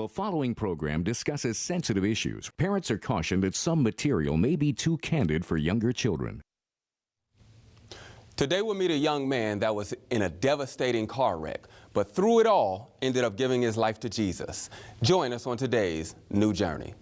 The following program discusses sensitive issues. Parents are cautioned that some material may be too candid for younger children. Today we'll meet a young man that was in a devastating car wreck, but through it all ended up giving his life to Jesus. Join us on today's New Journey.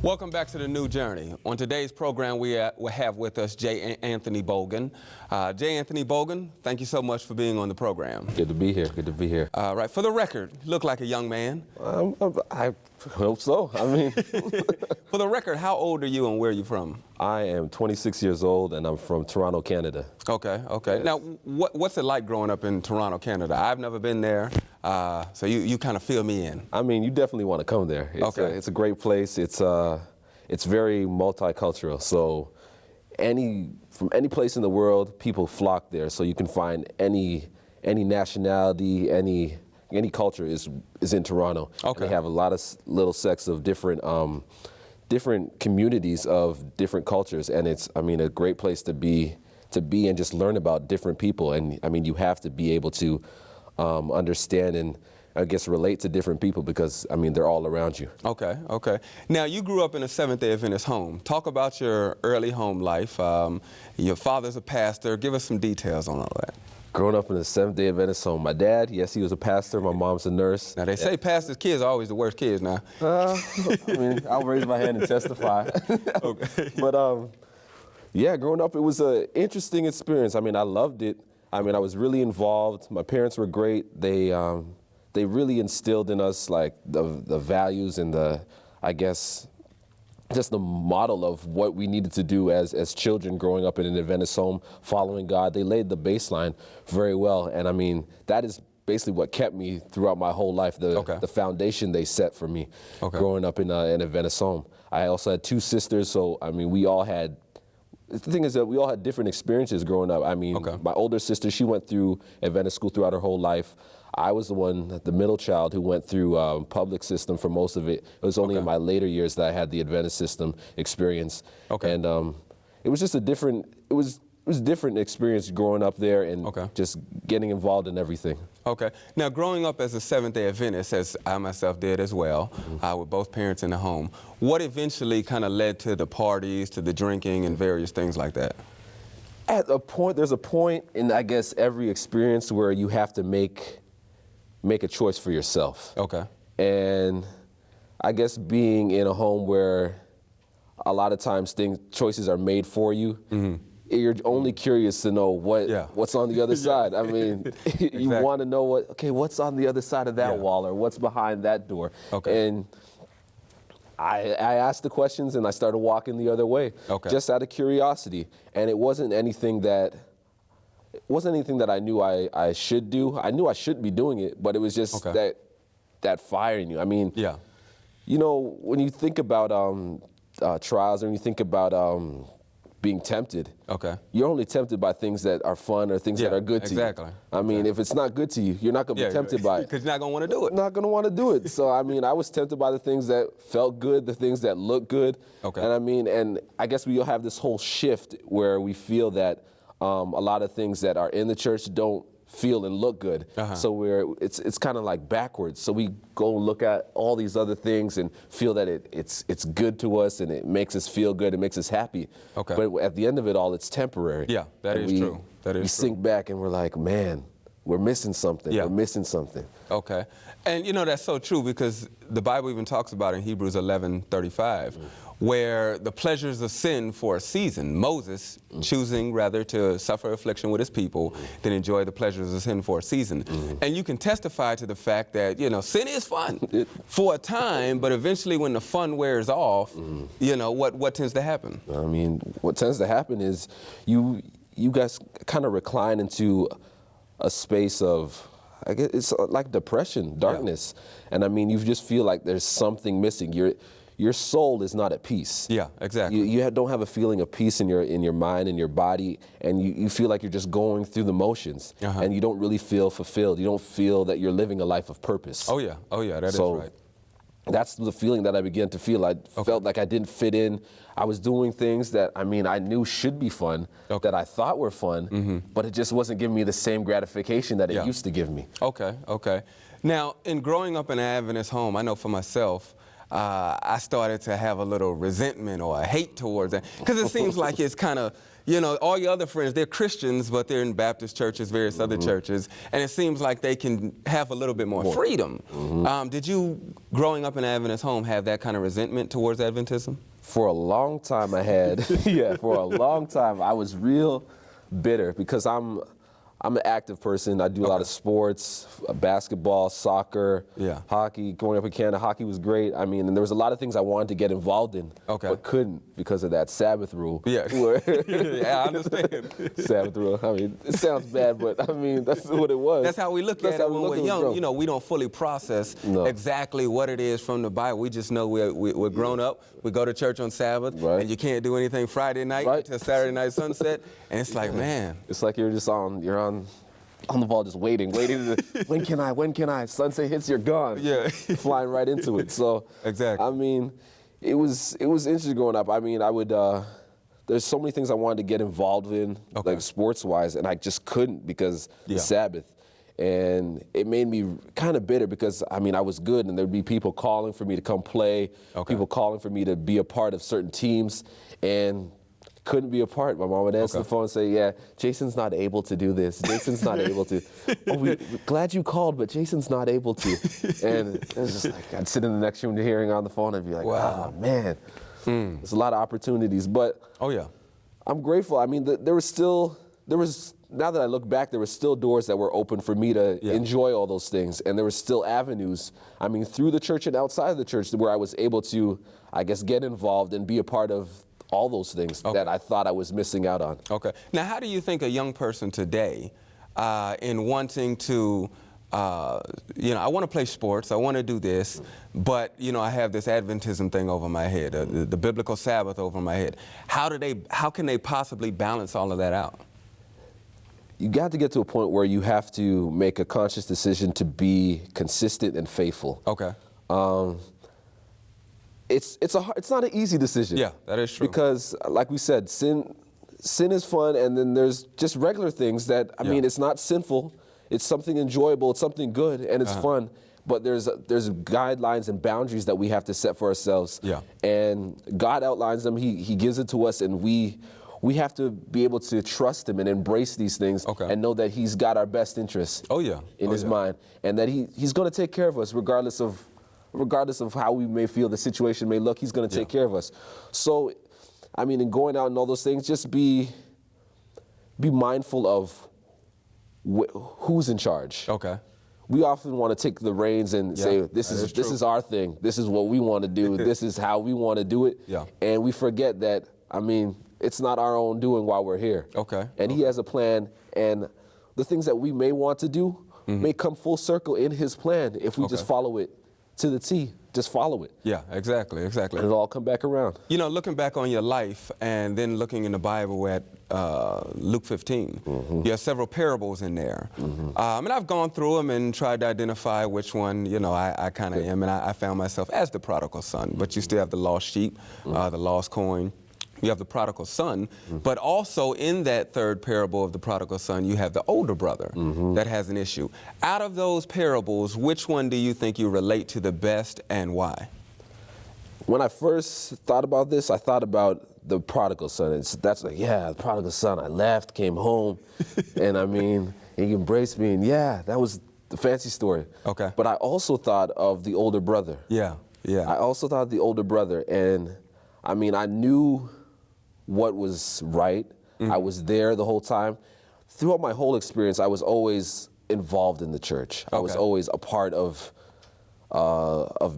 Welcome back to the New Journey. On today's program, we have with us J. Anthony Bulgin. J. Anthony Bulgin, thank you so much for being on the program. Good to be here. Good to be here. Right. For the record, you look like a young man. I hope so. I mean, for the record, how old are you and where are you from? I am 26 years old and I'm from Toronto, Canada. Okay. Okay. Yes. Now, what's it like growing up in Toronto, Canada? I've never been there, so you kind of fill me in. I mean, you definitely want to come there. It's a great place. It's very multicultural. So from any place in the world, people flock there. So you can find any nationality, any culture is in Toronto. Okay. And they have a lot of little sects of different communities of different cultures, and it's, I mean, a great place to be and just learn about different people. And I mean, you have to be able to understand and I guess relate to different people because, I mean, they're all around you. Okay, okay. Now, you grew up in a Seventh-day Adventist home. Talk about your early home life. Your father's a pastor. Give us some details on all that. Growing up in a Seventh-day Adventist home. My dad, yes, he was a pastor. My mom's a nurse. Now, they say pastors' kids are always the worst kids now. I mean, I'll raise my hand and testify. Okay. But, yeah, growing up, it was an interesting experience. I mean, I loved it. I mean, I was really involved. My parents were great. They really instilled in us, like, the values and I guess, just the model of what we needed to do as children growing up in an Adventist home, following God. They laid the baseline very well. And I mean, that is basically what kept me throughout my whole life, the foundation they set for me growing up in an Adventist home. I also had two sisters, so I mean, the thing is that we all had different experiences growing up. I mean, my older sister, she went through Adventist school throughout her whole life. I was the middle child who went through public system for most of it. It was only in my later years that I had the Adventist system experience. Okay. And it was just it was different experience growing up there and just getting involved in everything. Okay. Now, growing up as a Seventh-day Adventist, as I myself did as well, with both parents in the home, what eventually kind of led to the parties, to the drinking and various things like that? There's a point in, I guess, every experience where you have to make a choice for yourself. Okay. And I guess being in a home where a lot of times choices are made for you, you're only curious to know what's on the other side. I mean, you want to know what's on the other side of that wall or what's behind that door. Okay. And I asked the questions and I started walking the other way, just out of curiosity. And it wasn't anything that I knew I should do. I knew I should be doing it, but it was just that fire in you. I mean, you know, when you think about trials, or when you think about being tempted, you're only tempted by things that are fun or things that are good to you. Exactly. I mean, if it's not good to you, you're not going to be tempted by it. Because you're not going to want to do it. Not going to want to do it. So, I mean, I was tempted by the things that felt good, the things that looked good. Okay. And I mean, and I guess we'll have this whole shift where we feel that a lot of things that are in the church don't feel and look good. So it's kind of like backwards. So we go look at all these other things and feel that it's good to us and it makes us feel good, it makes us happy. Okay. But at the end of it all, it's temporary. Yeah, that is true. That is true. We sink back and we're like, man, we're missing something. We're missing something. Okay. And you know, that's so true because the Bible even talks about in Hebrews 11:35, where the pleasures of sin for a season, Moses choosing rather to suffer affliction with his people than enjoy the pleasures of sin for a season. And you can testify to the fact that, you know, sin is fun for a time, but eventually when the fun wears off, you know, what tends to happen? I mean, what tends to happen is you guys kind of recline into a space of, I guess it's like depression, darkness. And I mean, you just feel like there's something missing. Your soul is not at peace. Yeah, exactly. You don't have a feeling of peace in your mind, in your body, and you feel like you're just going through the motions, and you don't really feel fulfilled. You don't feel that you're living a life of purpose. Oh yeah, that is right. That's the feeling that I began to feel. I felt like I didn't fit in. I was doing things that, I mean, I knew should be fun, that I thought were fun, but it just wasn't giving me the same gratification that it used to give me. Okay. Now, in growing up in an Adventist home, I know for myself, I started to have a little resentment or a hate towards that, because it seems like it's kind of, you know, all your other friends, they're Christians, but they're in Baptist churches, various other churches, and it seems like they can have a little bit more freedom. Did you, growing up in an Adventist home, have that kind of resentment towards Adventism? For a long time I had, for a long time I was real bitter, because I'm an active person. I do a lot of sports, basketball, soccer, hockey. Growing up in Canada, hockey was great. I mean, and there was a lot of things I wanted to get involved in, but couldn't because of that Sabbath rule. Yeah, I understand. Sabbath rule. I mean, it sounds bad, but I mean, that's what it was. That's how we look at it when we're young. You know, we don't fully process exactly what it is from the Bible. We just know we're grown up. We go to church on Sabbath, and you can't do anything Friday night until Saturday night sunset. And it's like, man. It's like you're on the ball, just waiting. When can I? Sunset hits, you're gone. Yeah. Flying right into it. So exactly. I mean, it was interesting growing up. I mean, I would there's so many things I wanted to get involved in, like sports-wise, and I just couldn't because the Sabbath. And it made me kind of bitter because, I mean, I was good, and there'd be people calling for me to come play, people calling for me to be a part of certain teams, and couldn't be a part. My mom would answer the phone and say, yeah, Jason's not able to do this. Jason's not able to. Oh, we're glad you called, but Jason's not able to. And it was just like, I'd sit in the next room hearing on the phone and be like, wow, man. There's a lot of opportunities. But I'm grateful. I mean, there was, now that I look back, there were still doors that were open for me to enjoy all those things. And there were still avenues, I mean, through the church and outside of the church, where I was able to, I guess, get involved and be a part of all those things that I thought I was missing out on. Okay. Now, how do you think a young person today, in wanting to, you know, I want to play sports, I want to do this, but, you know, I have this Adventism thing over my head, the biblical Sabbath over my head. How can they possibly balance all of that out? You got to get to a point where you have to make a conscious decision to be consistent and faithful. Okay. It's not an easy decision. Yeah, that is true. Because, like we said, sin is fun, and then there's just regular things that, I mean, it's not sinful. It's something enjoyable. It's something good, and it's fun. But there's guidelines and boundaries that we have to set for ourselves. Yeah. And God outlines them. He gives it to us, and we have to be able to trust Him and embrace these things and know that He's got our best interests in His mind, and that He's going to take care of us regardless of how we may feel the situation may look. He's going to take care of us. So, I mean, in going out and all those things, just be mindful of who's in charge. Okay. We often want to take the reins and say, this is our thing. This is what we want to do. This is how we want to do it. Yeah. And we forget that, I mean, it's not our own doing while we're here. Okay. And He has a plan, and the things that we may want to do may come full circle in His plan if we just follow it to the T. Just follow it. Yeah, exactly. And it'll all come back around. You know, looking back on your life and then looking in the Bible at Luke 15, you have several parables in there. And I've gone through them and tried to identify which one, you know, I kind of am, and I found myself as the prodigal son. But you still have the lost sheep, the lost coin. You have the prodigal son, but also in that third parable of the prodigal son, you have the older brother that has an issue. Out of those parables, which one do you think you relate to the best, and why? When I first thought about this, I thought about the prodigal son. That's like, yeah, the prodigal son, I left, came home, and I mean, he embraced me, and yeah, that was the fancy story. Okay. But I also thought of the older brother. Yeah. I also thought of the older brother, and I mean, I knew what was right. I was there the whole time. Throughout my whole experience, I was always involved in the church. I was always a part of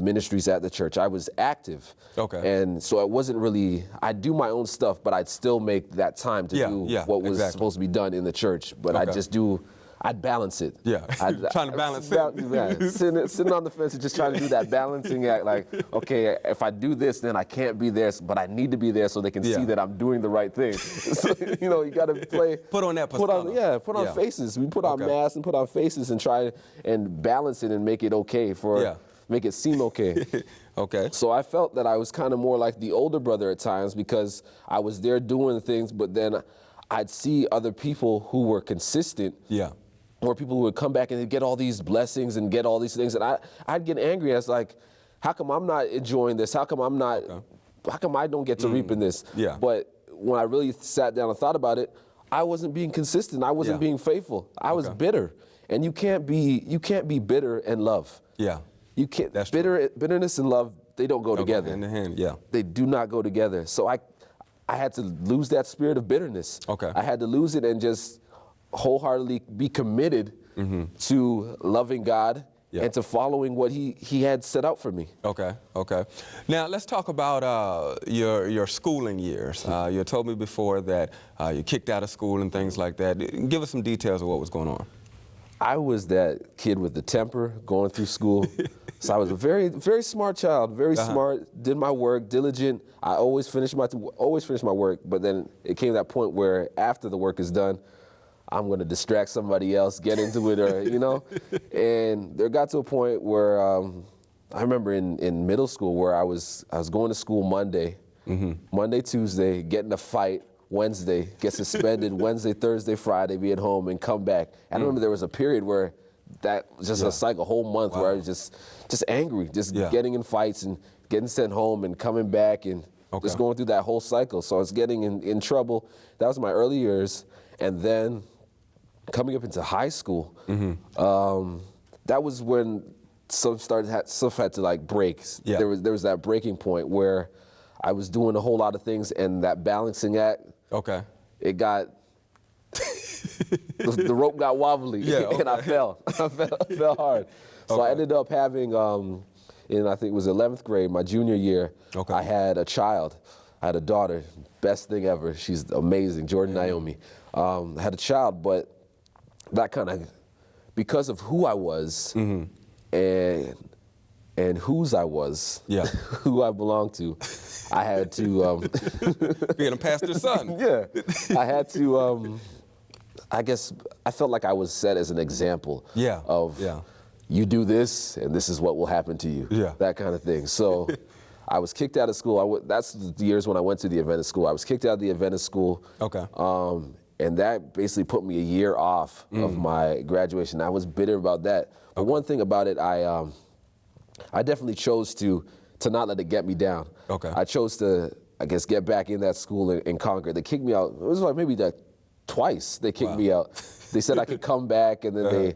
ministries at the church. I was active. And so it wasn't really, I'd do my own stuff, but I'd still make that time to do what was supposed to be done in the church. But I I'd balance it. Yeah, trying to balance it. Sitting on the fence and just trying to do that balancing act, like, okay, if I do this, then I can't be there, but I need to be there so they can see that I'm doing the right thing. So, you know, you got to play. Put on that persona. Put on faces. We put on masks and put on faces and try and balance it and make it okay make it seem okay. Okay. So I felt that I was kind of more like the older brother at times because I was there doing things, but then I'd see other people who were consistent. Yeah. Or people who would come back and get all these blessings and get all these things, and I'd get angry. I was like, how come I'm not enjoying this? How come I'm not? How come I don't get to reap in this? Yeah. But when I really sat down and thought about it, I wasn't being consistent. I wasn't being faithful. I was bitter, and you can't be bitter and love. Yeah. You can't. That's bitterness and love, they don't go together. Hand in hand. Yeah. They do not go together. So I had to lose that spirit of bitterness. Okay. I had to lose it and just wholeheartedly be committed to loving God and to following what he had set out for me. Okay, okay. Now let's talk about your schooling years. You told me before that you kicked out of school and things like that. Give us some details of what was going on. I was that kid with the temper going through school. So I was a very, very smart child, very smart, did my work, diligent. I always finished my work, but then it came to that point where after the work is done, I'm going to distract somebody else, get into it, or, you know. And there got to a point where I remember in middle school where I was going to school Monday, Tuesday, get in a fight, Wednesday, get suspended, Wednesday, Thursday, Friday, be at home and come back. I remember there was a period where that was just a whole month where I was just angry, just getting in fights and getting sent home and coming back and just going through that whole cycle. So I was getting in trouble. That was my early years. And then coming up into high school, that was when stuff had to like break. Yeah. There was that breaking point where I was doing a whole lot of things, and that balancing act, it got, the rope got wobbly, and I fell. I fell hard. So I ended up having, in I think it was 11th grade, my junior year, I had a child. I had a daughter, best thing ever. She's amazing, Jordan Naomi. I had a child, but that kind of, because of who I was and whose I was, who I belonged to, I had to being a pastor's son. I had to. I guess I felt like I was set as an example of you do this and this is what will happen to you. That kind of thing. So I was kicked out of school. That's the years when I went to the Adventist school. I was kicked out of the Adventist school. And that basically put me a year off of my graduation. I was bitter about that. But one thing about it, I definitely chose to not let it get me down. I chose to, I guess, get back in that school in Conqueror. They kicked me out. It was like maybe twice they kicked me out. They said I could come back, and then they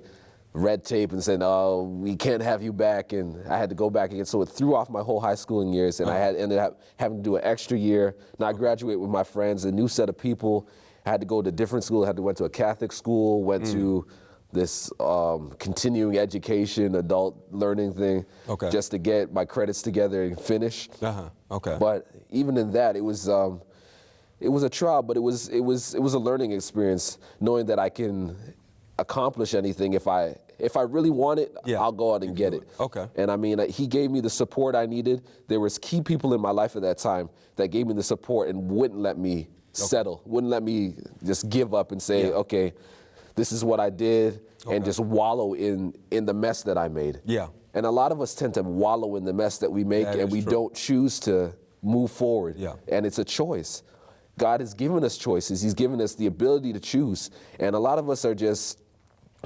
red tape and said, "Oh, we can't have you back," and I had to go back again. So it threw off my whole high schooling years, and I ended up having to do an extra year, not graduate with my friends, a new set of people. I had to go to different school. I went to a Catholic school, went to this continuing education, adult learning thing, just to get my credits together and finish. But even in that, it was a trial, but it was a learning experience, knowing that I can accomplish anything if I really want it. I'll go out and get it. And I mean, he gave me the support I needed. There was key people in my life at that time that gave me the support and wouldn't let me settle, wouldn't let me just give up and say, okay, this is what I did, and just wallow in the mess that I made. And a lot of us tend to wallow in the mess that we make, and we don't choose to move forward. And it's a choice. God has given us choices. He's given us the ability to choose. And a lot of us are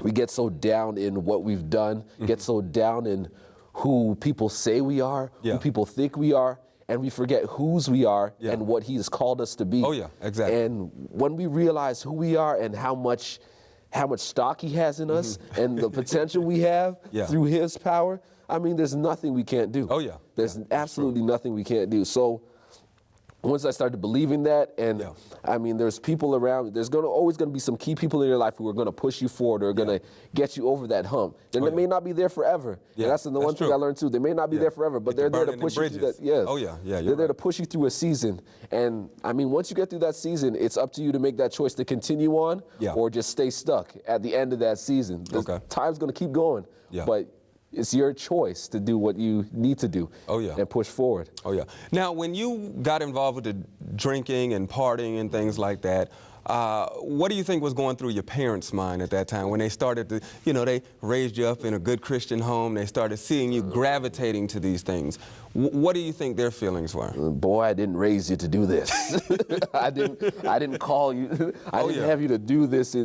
we get so down in what we've done, get so down in who people say we are, who people think we are, and we forget whose we are and what He has called us to be. And when we realize who we are and how much stock He has in us and the potential we have through His power, I mean, there's nothing we can't do. There's absolutely nothing we can't do. So once I started believing that, and Yeah. I mean, there's people around, there's always going to be some key people in your life who are going to push you forward or are going to get you over that hump. And they may not be there forever. Yeah, And that's the one thing true. I learned too. They may not be there forever, but Get they're to there to burning push them you through that. bridges. Yes. Oh, yeah, They're you're there to right. push you through a season. And I mean, once you get through that season, it's up to you to make that choice to continue on or just stay stuck at the end of that season. The time's going to keep going. Yeah. But it's your choice to do what you need to do and push forward. Oh, yeah. Now, when you got involved with the drinking and partying and things like that, what do you think was going through your parents' mind at that time when they started to, you know, they raised you up in a good Christian home, they started seeing you gravitating to these things. What do you think their feelings were? Boy, I didn't raise you to do this. I didn't call you. I didn't have you to do this.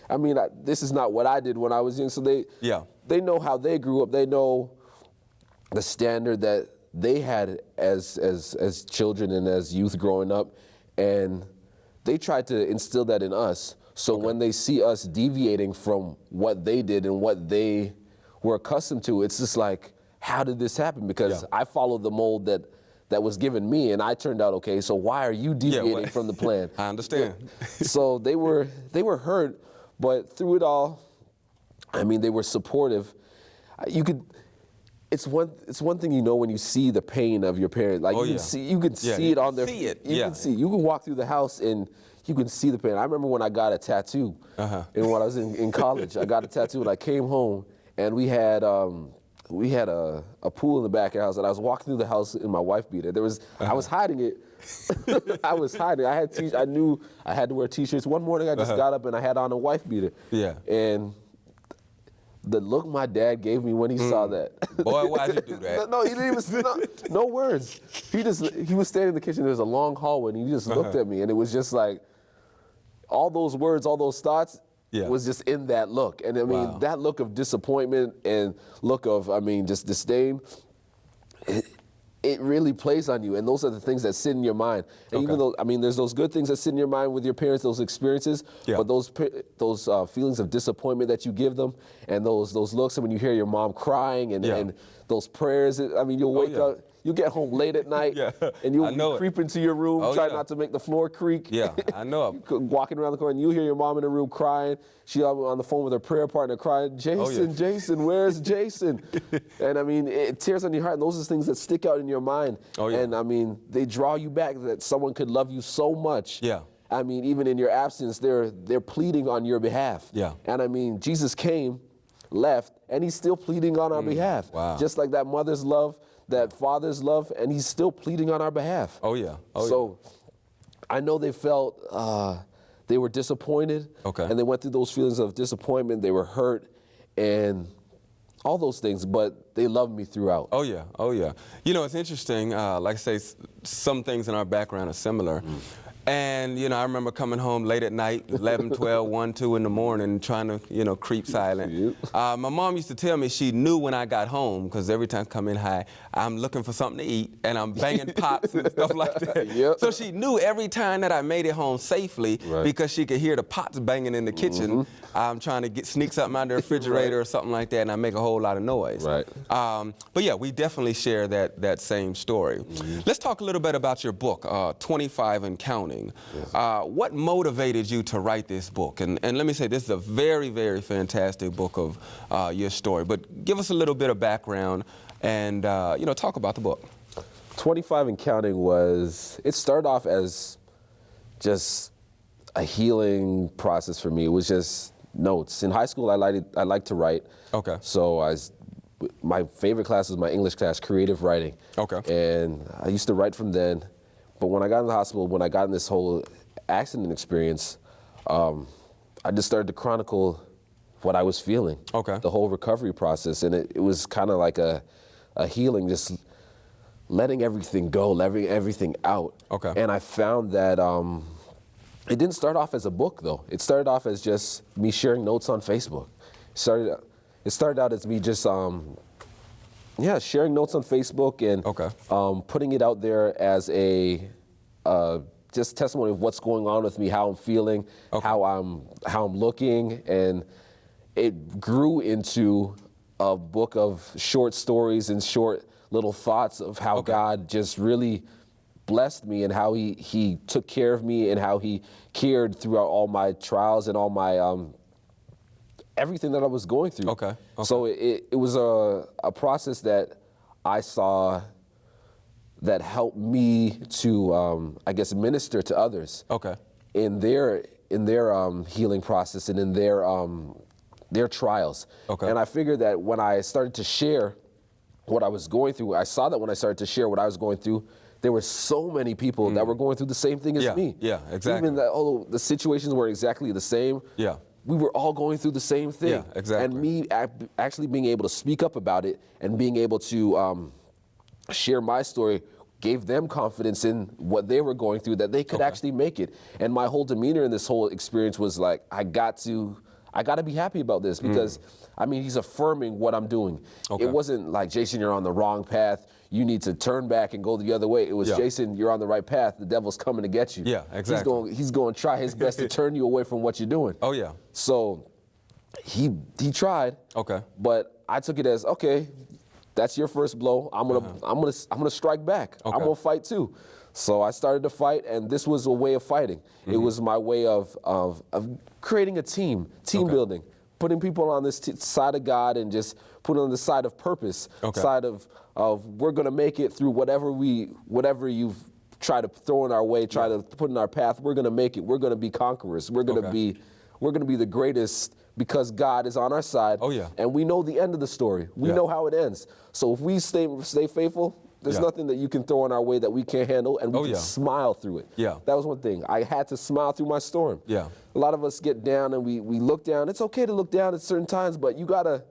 I mean, this is not what I did when I was young. So they know how they grew up. They know the standard that they had as children and as youth growing up, and they tried to instill that in us. So when they see us deviating from what they did and what they were accustomed to, it's just like, how did this happen? Because I followed the mold that was given me, and I turned out okay. So why are you deviating from the plan? I understand. So they were hurt, but through it all, I mean, they were supportive. It's one thing, you know, when you see the pain of your parents. Like you can see it on their. See it. You can see. You can walk through the house and you can see the pain. I remember when I got a tattoo, and when I was in college, I got a tattoo, and I came home, and we had a pool in the back of the house, and I was walking through the house in my wife beater. I was hiding it. I was hiding. I knew I had to wear t-shirts. One morning I just got up and I had on a wife beater. Yeah. And the look my dad gave me when he saw that. Boy, why'd you do that? No, he didn't even, no words. He was standing in the kitchen, there was a long hallway, and he just looked at me, and it was just like, all those words, all those thoughts, was just in that look. And I mean, that look of disappointment and look of, I mean, just disdain, it really plays on you. And those are the things that sit in your mind. And even though, I mean, there's those good things that sit in your mind with your parents, those experiences, but those feelings of disappointment that you give them, and those looks, and when you hear your mom crying, and those prayers, I mean, you'll wake up, you get home late at night, and you'll creep into your room, try not to make the floor creak. Yeah, I know. Walking around the corner, and you hear your mom in the room crying. She on the phone with her prayer partner crying, Jason, Jason, where's Jason? And I mean, it tears on your heart, and those are things that stick out in your mind. And I mean, they draw you back that someone could love you so much. I mean, even in your absence, they're pleading on your behalf. And I mean, Jesus came, left, and he's still pleading on our behalf. Just like that mother's love, that father's love, and he's still pleading on our behalf. So I know they felt they were disappointed, and they went through those feelings of disappointment. They were hurt, and all those things, but they loved me throughout. Oh yeah. You know, it's interesting. Like I say, some things in our background are similar. And, you know, I remember coming home late at night, 11, 12, 1, 2 in the morning, trying to, you know, creep silent. My mom used to tell me she knew when I got home, because every time I come in high, I'm looking for something to eat, and I'm banging pots and stuff like that. So she knew every time that I made it home safely, because she could hear the pots banging in the kitchen. I'm trying to sneak something out of the refrigerator or something like that, and I make a whole lot of noise. But yeah, we definitely share that same story. Let's talk a little bit about your book, 25 and Counting. What motivated you to write this book? And let me say, this is a very, very fantastic book of your story. But give us a little bit of background and, you know, talk about the book. 25 and Counting it started off as just a healing process for me. It was just notes. In high school, I liked to write. So my favorite class was my English class, creative writing. And I used to write from then. But when I got in the hospital, when I got in this whole accident experience, I just started to chronicle what I was feeling. The whole recovery process. And it was kind of like a healing, just letting everything go, letting everything out. And I found that it didn't start off as a book, though. It started off as just me sharing notes on Facebook. It started out as me just sharing notes on Facebook and putting it out there as a just testimony of what's going on with me, how I'm feeling, how I'm looking, and it grew into a book of short stories and short little thoughts of how God just really blessed me and how he took care of me and how he cared throughout all my trials and all my everything that I was going through. Okay. So it was a process that I saw that helped me to, I guess, minister to others. Okay. In their healing process and in their trials. Okay. And I figured that when I started to share what I was going through, I saw that when I started to share what I was going through, there were so many people that were going through the same thing as me. Yeah, exactly. Even that, although the situations were exactly the same, we were all going through the same thing. Yeah, exactly. And me actually being able to speak up about it and being able to share my story gave them confidence in what they were going through, that they could actually make it. And my whole demeanor in this whole experience was like, I got to be happy about this because, I mean, he's affirming what I'm doing. Okay. It wasn't like, Jason, you're on the wrong path. You need to turn back and go the other way. It was, Jason, you're on the right path. The devil's coming to get you. Yeah, exactly. He's going to try his best to turn you away from what you're doing. Oh, yeah. So he tried. Okay. But I took it as, okay, that's your first blow. I'm gonna strike back. Okay. I'm gonna fight too. So I started to fight, and this was a way of fighting. It was my way of creating a team building, putting people on this side of God, and just putting on the side of purpose, side of we're gonna make it through whatever you've tried to throw in our way, try to put in our path. We're gonna make it. We're gonna be conquerors. We're gonna be the greatest. Because God is on our side, and we know the end of the story. We know how it ends. So if we stay faithful, there's nothing that you can throw in our way that we can't handle, and we can smile through it. Yeah. That was one thing. I had to smile through my storm. Yeah. A lot of us get down and we look down. It's okay to look down at certain times, but you gotta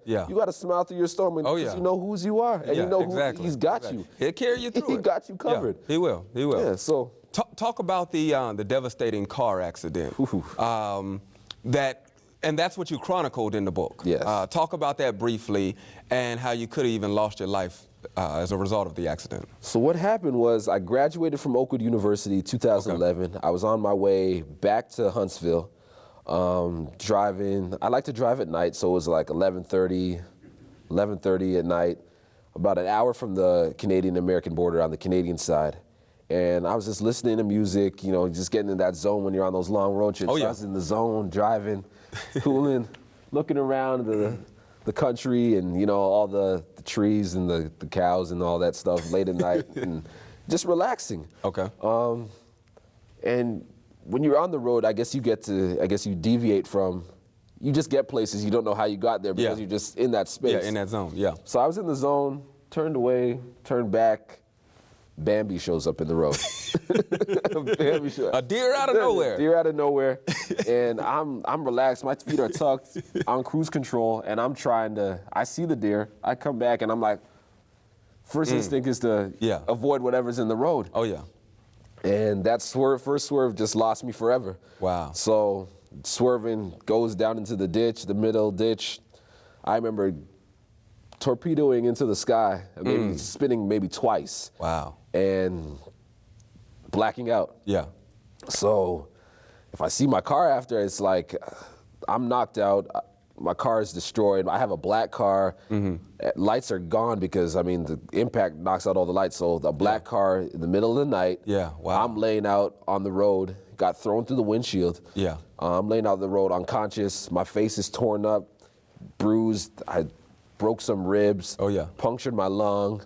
smile through your storm because you know whose you are, and you know who He's got you. He'll carry you through. He got you covered. Yeah, he will. He will. Yeah. So talk about the devastating car accident. And that's what you chronicled in the book. Yes. Talk about that briefly and how you could have even lost your life as a result of the accident. So what happened was I graduated from Oakwood University 2011. I was on my way back to Huntsville, driving. I like to drive at night, so it was like 11:30 at night, about an hour from the Canadian-American border on the Canadian side. And I was just listening to music, just getting in that zone when you're on those long road trips. I was in the zone, driving, cooling, looking around the country and, all the trees and the cows and all that stuff late at night and just relaxing. Okay. And when you're on the road, I guess you deviate from, you just get places you don't know how you got there because you're just in that space. Yeah, in that zone, yeah. So I was in the zone, turned away, turned back. Bambi shows up in the road. A deer out of nowhere. Deer out of nowhere. And I'm relaxed. My feet are tucked. I'm on cruise control, and I see the deer. I come back, and I'm like, first instinct is to avoid whatever's in the road. Oh, yeah. And that first swerve just lost me forever. Wow. So swerving goes down into the ditch, the middle ditch. I remember torpedoing into the sky, maybe spinning maybe twice. Wow. And blacking out. Yeah. So if I see my car after, it's like I'm knocked out. My car is destroyed. I have a black car. Lights are gone because, the impact knocks out all the lights. So the black car in the middle of the night. Yeah, wow. I'm laying out on the road, got thrown through the windshield. Yeah. I'm laying out on the road unconscious. My face is torn up, bruised. I broke some ribs. Oh, yeah. Punctured my lung.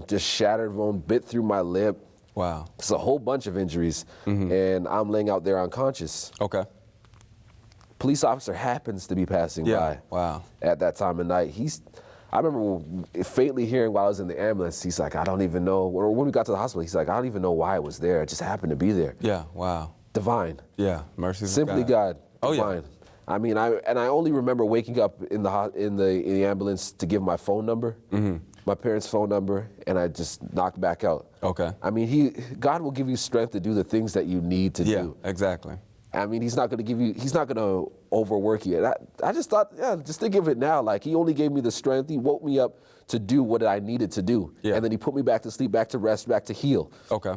Just shattered bone, bit through my lip. Wow. It's a whole bunch of injuries. And I'm laying out there unconscious. Okay. Police officer happens to be passing by. Wow. At that time of night. I remember faintly hearing while I was in the ambulance, he's like, I don't even know, or when we got to the hospital, he's like, I don't even know why I was there. I just happened to be there. Yeah, wow. Divine. Yeah, mercy of Simply God. Oh, divine. yeah. I only remember waking up in the ambulance to give my phone number, my parents' phone number, and I just knocked back out. Okay. God will give you strength to do the things that you need to do. Yeah, exactly. He's not going to overwork you. And I just thought, just think of it now. Like, he only gave me the strength. He woke me up to do what I needed to do. Yeah. And then he put me back to sleep, back to rest, back to heal. Okay.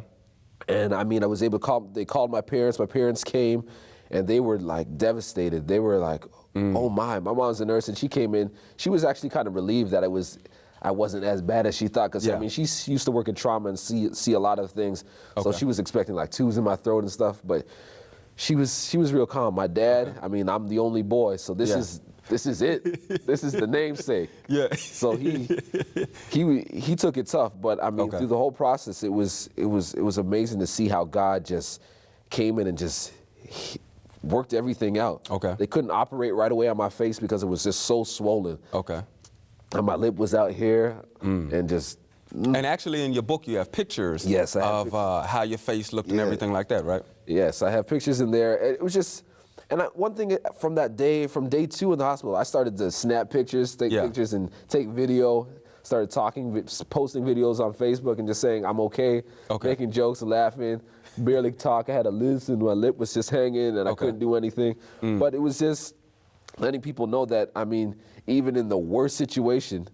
And I was able to call, they called my parents. My parents came, and they were like devastated. They were like, oh my mom's a nurse, and she came in. She was actually kind of relieved that I wasn't as bad as she thought. Because I mean, she used to work in trauma and see a lot of things. So she was expecting like tubes in my throat and stuff. But she was real calm. My dad, I mean, I'm the only boy, so this is it. This is the namesake. Yeah. So he took it tough, but I mean, through the whole process, it was amazing to see how God just came in and just worked everything out. Okay. They couldn't operate right away on my face because it was just so swollen. Okay. And my lip was out here, and just. And actually, in your book, you have pictures of how your face looked and everything like that, right? Yes, I have pictures in there. It was just. And one thing from that day, from day 2 in the hospital, I started to snap pictures, take pictures, and take video. Started talking, posting videos on Facebook, and just saying I'm okay, making jokes and laughing. Barely talk. I had a lisp, and my lip was just hanging, and I couldn't do anything. But it was just letting people know that, I mean, even in the worst situation,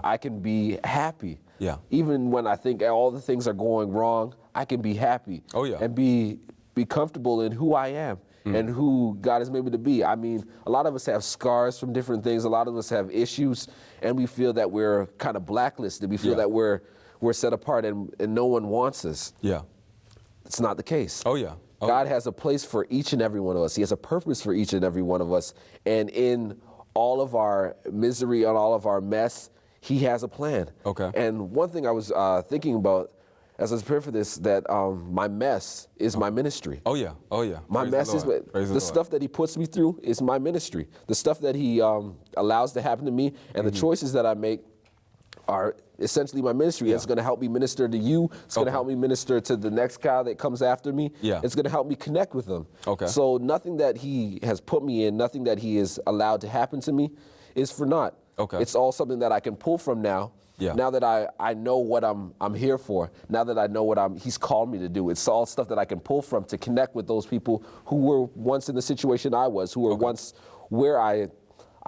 I can be happy. Yeah. Even when I think all the things are going wrong, I can be happy. Oh yeah. And be comfortable in who I am. And who God has made me to be. I mean, a lot of us have scars from different things. A lot of us have issues, and we feel that we're kind of blacklisted. We feel that we're set apart, and no one wants us. Yeah. It's not the case. Oh, yeah. God has a place for each and every one of us. He has a purpose for each and every one of us. And in all of our misery and all of our mess, He has a plan. Okay. And one thing I was thinking about as I was preparing for this, that my mess is my ministry. Oh yeah, oh yeah. My mess is the stuff that He puts me through is my ministry. The stuff that He allows to happen to me, and the choices that I make are essentially my ministry. It's going to help me minister to you. It's going to help me minister to the next guy that comes after me. Yeah. It's going to help me connect with them. Okay. So nothing that He has put me in, nothing that He has allowed to happen to me, is for naught. Okay. It's all something that I can pull from now. Yeah. Now that I know what I'm here for, now that I know what He's called me to do, it's all stuff that I can pull from to connect with those people who were once in the situation I was, who were once where I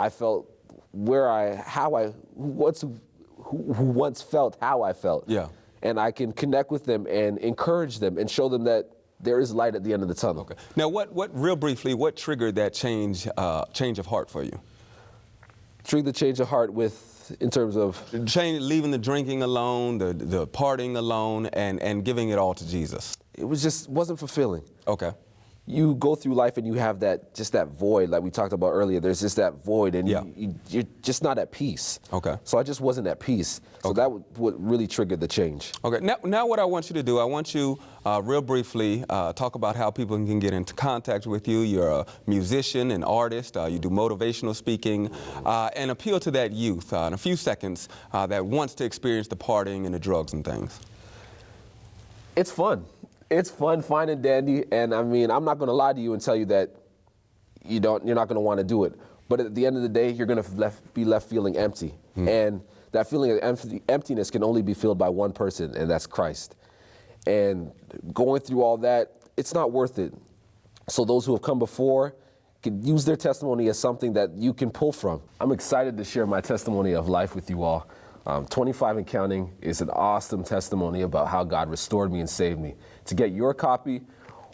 felt, who once felt how I felt. Yeah. And I can connect with them and encourage them and show them that there is light at the end of the tunnel. Okay. Now, real briefly, what triggered that change of heart for you? Triggered the change of heart in terms of leaving the drinking alone, the partying alone, and giving it all to Jesus. It wasn't fulfilling. Okay. You go through life and you have that void, like we talked about earlier. There's just that void, and you're just not at peace. Okay. So I just wasn't at peace. So that what really triggered the change. Okay. Now what I want you to do, I want you real briefly talk about how people can get into contact with you. You're a musician, an artist. You do motivational speaking, and appeal to that youth in a few seconds that wants to experience the partying and the drugs and things. It's fun. It's fun, fine and dandy, and I mean, I'm not going to lie to you and tell you that you're not going to want to do it. But at the end of the day, you're going to be left feeling empty. And that feeling of emptiness can only be filled by one person, and that's Christ. And going through all that, it's not worth it. So those who have come before can use their testimony as something that you can pull from. I'm excited to share my testimony of life with you all. 25 and counting is an awesome testimony about how God restored me and saved me. To get your copy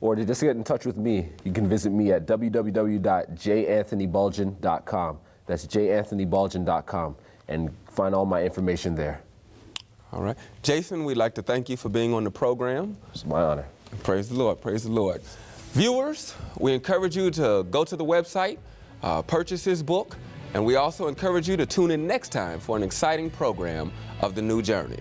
or to just get in touch with me, you can visit me at www.janthonybulgin.com. That's janthonybulgin.com, and find all my information there. All right. Jason, we'd like to thank you for being on the program. It's my honor. Praise the Lord. Praise the Lord. Viewers, we encourage you to go to the website, purchase his book, and we also encourage you to tune in next time for an exciting program of The New Journey.